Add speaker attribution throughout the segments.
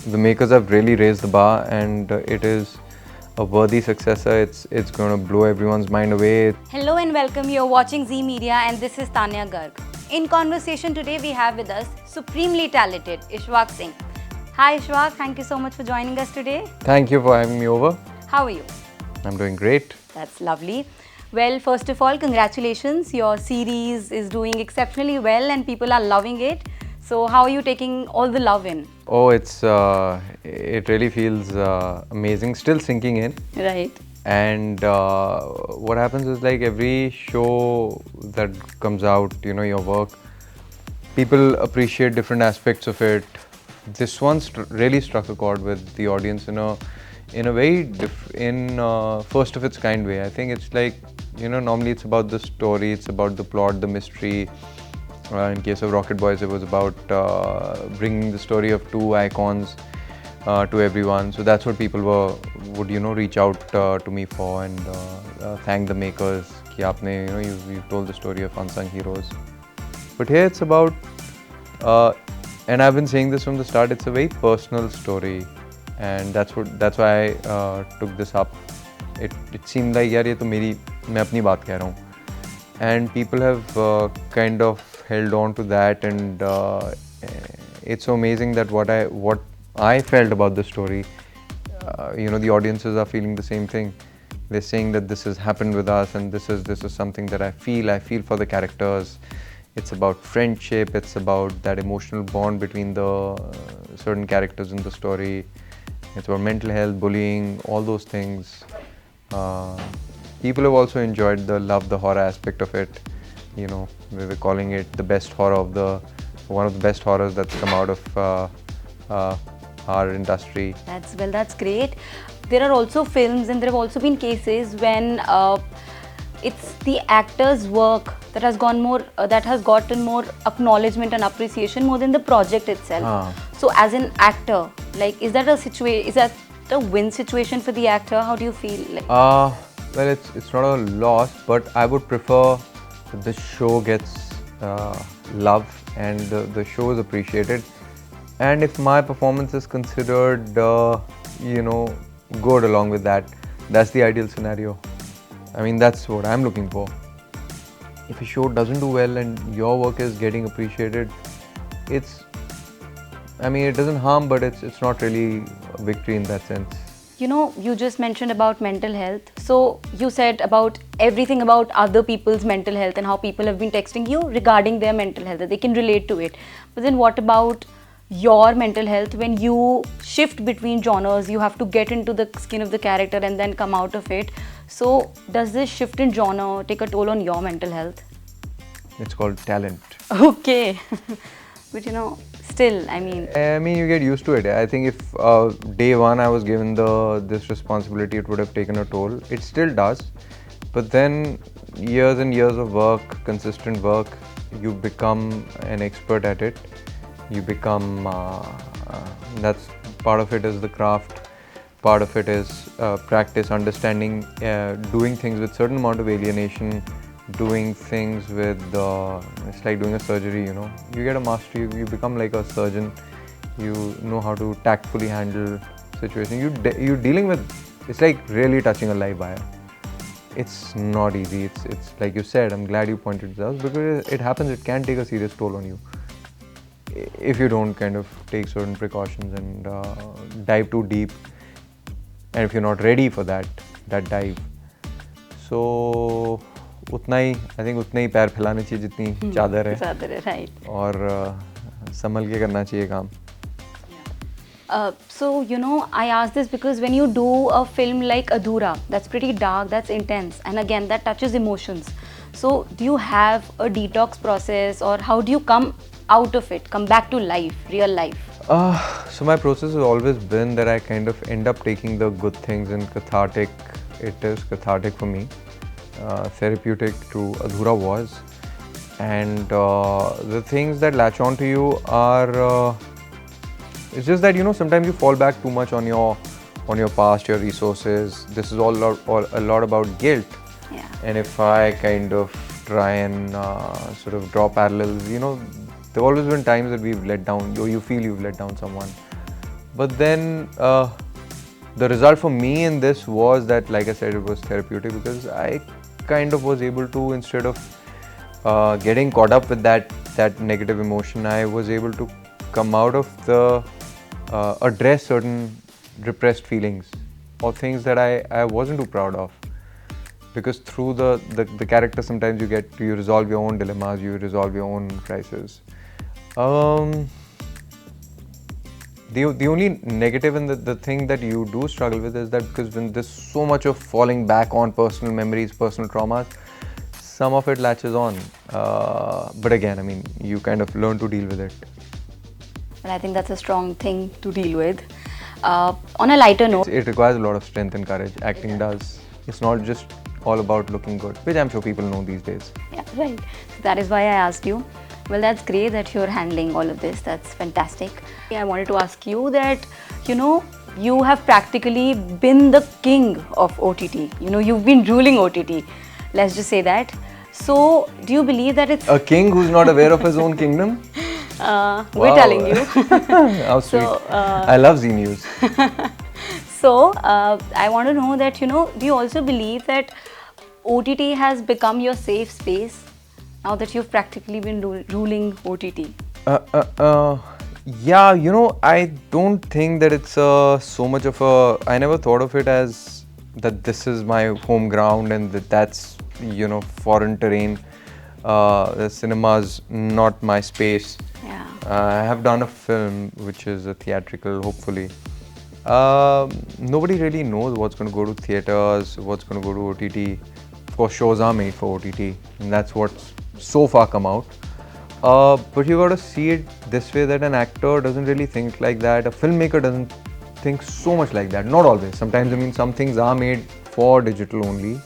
Speaker 1: the makers have really raised the bar, and it is a worthy successor. It's going to blow everyone's mind away.
Speaker 2: Hello and welcome. You're watching Z Media and this is Tanya Garg. In conversation today we have with us supremely talented Ishwak Singh. Hi Ishwak, thank you so much for joining us today.
Speaker 1: Thank you for having me over.
Speaker 2: How are you?
Speaker 1: I'm doing great.
Speaker 2: That's lovely. Well, first of all, congratulations. Your series is doing exceptionally well and people are loving it. So how are you taking all the love in?
Speaker 1: Oh, it really feels amazing. Still sinking in.
Speaker 2: Right.
Speaker 1: And what happens is, like, every show that comes out, your work, people appreciate different aspects of it. This one really struck a chord with the audience in a very first of its kind way. I think it's like, normally it's about the story, it's about the plot, the mystery. In case of Rocket Boys, it was about bringing the story of two icons to everyone. So that's what people would reach out to me for, and thank the makers. Ki aapne, you've told the story of unsung heroes. But here it's about, and I've been saying this from the start, it's a very personal story, and that's why I took this up. It seemed like, yaar, ye to main apni baat keh raha hu. And people have kind of held on to that, and it's so amazing that what I felt about the story, the audiences are feeling the same thing. They're saying that this has happened with us, and this is something that I feel for the characters. It's about friendship, it's about that emotional bond between the certain characters in the story. It's about mental health, bullying, all those things. People have also enjoyed the horror aspect of it. We were calling it the best horror one of the best horrors that's come out of our industry.
Speaker 2: That's great. There are also films and there have also been cases when it's the actor's work that has gotten more acknowledgement and appreciation more than the project itself. So as an actor, like, is that a win situation for the actor? How do you feel? Like?
Speaker 1: Well, it's not a loss, but I would prefer that the show gets love and the show is appreciated. And if my performance is considered, good along with that, that's the ideal scenario. I mean, that's what I'm looking for. If a show doesn't do well and your work is getting appreciated, it doesn't harm, but it's not really a victory in that sense.
Speaker 2: You just mentioned about mental health. So you said about everything about other people's mental health and how people have been texting you regarding their mental health, that they can relate to it. But then what about your mental health? When you shift between genres, you have to get into the skin of the character and then come out of it. So does this shift in genre take a toll on your mental health?
Speaker 1: It's called talent.
Speaker 2: Okay. But still, I mean,
Speaker 1: you get used to it. I think if day one I was given this responsibility, it would have taken a toll. It still does. But then years and years of work, consistent work, you become an expert at it. You become, that's part of it is the craft, part of it is practice, understanding, doing things with certain amount of alienation, doing things with, it's like doing a surgery, You get a mastery, you become like a surgeon, you know how to tactfully handle situations. You're dealing with, it's like really touching a live wire. It's not easy, it's like you said, I'm glad you pointed this out, because it happens, it can take a serious toll on you if you don't kind of take certain precautions and dive too deep, and if you're not ready for that dive. So I think उतना ही पैर फैलाने चाहिए जितनी चादर है,
Speaker 2: right.
Speaker 1: और संभल के करना चाहिए काम.
Speaker 2: So I ask this because when you do a film like Adhura, that's pretty dark, that's intense, and again that touches emotions. So do you have a detox process, or how do you come out of it, come back to life, real life?
Speaker 1: So my process has always been that I kind of end up taking the good things and cathartic. It is cathartic for me. Therapeutic to Adhura was, and the things that latch on to you are, it's just that sometimes you fall back too much on your past, your resources. This is all a lot about guilt.
Speaker 2: Yeah.
Speaker 1: And if I kind of try and sort of draw parallels, there have always been times that we've let down, you feel you've let down someone. But then the result for me in this was that, like I said, it was therapeutic because I kind of was able to, instead of getting caught up with that negative emotion, I was able to come out of the address certain repressed feelings or things that I wasn't too proud of. Because through the character, sometimes you resolve your own dilemmas, you resolve your own crises. The only negative and the thing that you do struggle with is that because when there's so much of falling back on personal memories, personal traumas, some of it latches on. But again, I mean, you kind of learn to deal with it.
Speaker 2: Well, I think that's a strong thing to deal with. On a lighter note,
Speaker 1: It requires a lot of strength and courage. Acting does. It's not just all about looking good, which I'm sure people know these days.
Speaker 2: yeah, right. So that is why I asked you. Well, that's great that you're handling all of this. That's fantastic. I wanted to ask you that, you have practically been the king of OTT. You've been ruling OTT. Let's just say that. So, do you believe that it's...
Speaker 1: A king who's not aware of his own kingdom?
Speaker 2: We're telling you.
Speaker 1: How sweet.
Speaker 2: So,
Speaker 1: I love Z News.
Speaker 2: So, I want to know that, do you also believe that OTT has become your safe space now that you've practically been ruling OTT?
Speaker 1: Yeah, I don't think that it's so much of a... I never thought of it as that this is my home ground and that's, foreign terrain. The cinema's not my space.
Speaker 2: Yeah.
Speaker 1: I have done a film which is a theatrical, hopefully. Nobody really knows what's going to go to theaters, what's going to go to OTT. Of course, shows are made for OTT, and that's what's so far come out. But you got to see it this way, that an actor doesn't really think like that. A filmmaker doesn't think so much like that. Not always. Sometimes, I mean, some things are made for digital only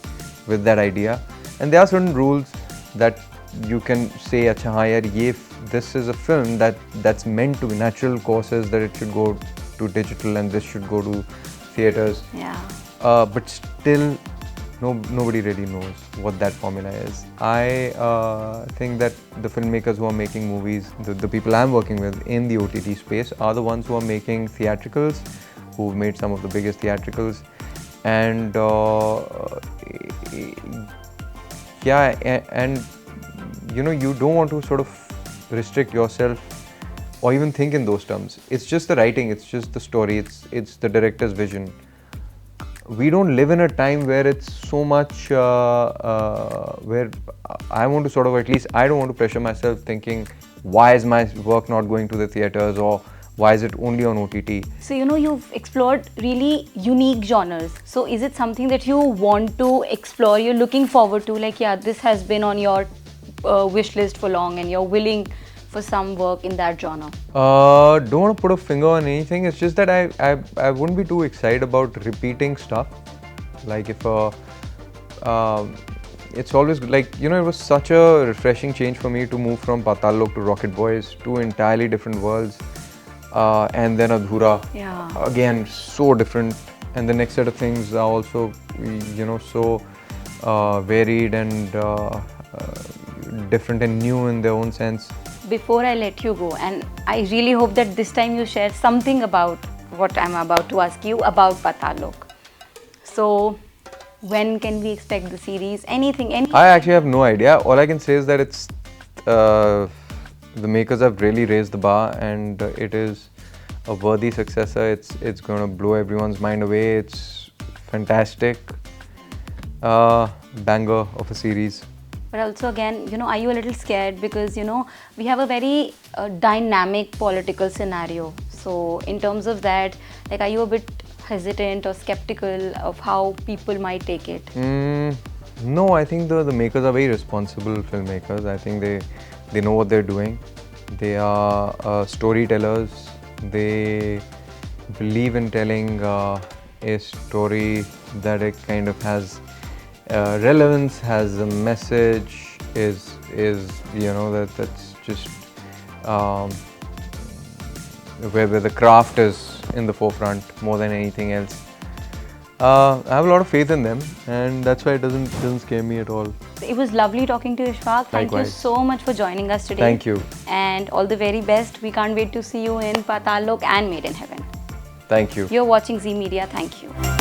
Speaker 1: with that idea. And there are certain rules that you can say, "Acha, haan, yaar, this is a film that's meant to be natural courses, that it should go to digital and this should go to theaters."
Speaker 2: Yeah.
Speaker 1: But still, nobody really knows what that formula is. I think that the filmmakers who are making movies, the people I'm working with in the OTT space, are the ones who are making theatricals, who've made some of the biggest theatricals. And you don't want to sort of restrict yourself or even think in those terms. It's just the writing, it's just the story, it's the director's vision. We don't live in a time where it's so much where I want to sort of, at least I don't want to pressure myself thinking, why is my work not going to the theaters, or why is it only on OTT?
Speaker 2: So, you've explored really unique genres. So, is it something that you want to explore, you're looking forward to, like, yeah, this has been on your wish list for long and you're willing for some work in that genre?
Speaker 1: Don't want to put a finger on anything. It's just that I wouldn't be too excited about repeating stuff. Like if it's always like, it was such a refreshing change for me to move from Paatal Lok to Rocket Boys, two entirely different worlds. And then Adhura,
Speaker 2: Yeah.
Speaker 1: again, so different. And the next set of things are also, so varied and different and new in their own sense.
Speaker 2: Before I let you go, and I really hope that this time you share something about what I'm about to ask you about Paatal Lok. So, when can we expect the series? Anything?
Speaker 1: I actually have no idea. All I can say is that it's the makers have really raised the bar, and it is a worthy successor. It's going to blow everyone's mind away. It's fantastic, banger of a series.
Speaker 2: But also again, are you a little scared because, we have a very dynamic political scenario. So in terms of that, like, are you a bit hesitant or skeptical of how people might take it?
Speaker 1: No, I think the makers are very responsible filmmakers. I think they know what they're doing. They are storytellers. They believe in telling a story that it kind of has relevance, has a message, is that's just where the craft is in the forefront more than anything else. I have a lot of faith in them, and that's why it doesn't scare me at all.
Speaker 2: It was lovely talking to you, Ishwak. Thank you
Speaker 1: Likewise.
Speaker 2: so much for joining us today.
Speaker 1: Thank you.
Speaker 2: And all the very best. We can't wait to see you in Paatal Lok and Made in Heaven.
Speaker 1: Thank you.
Speaker 2: You're watching Z Media. Thank you.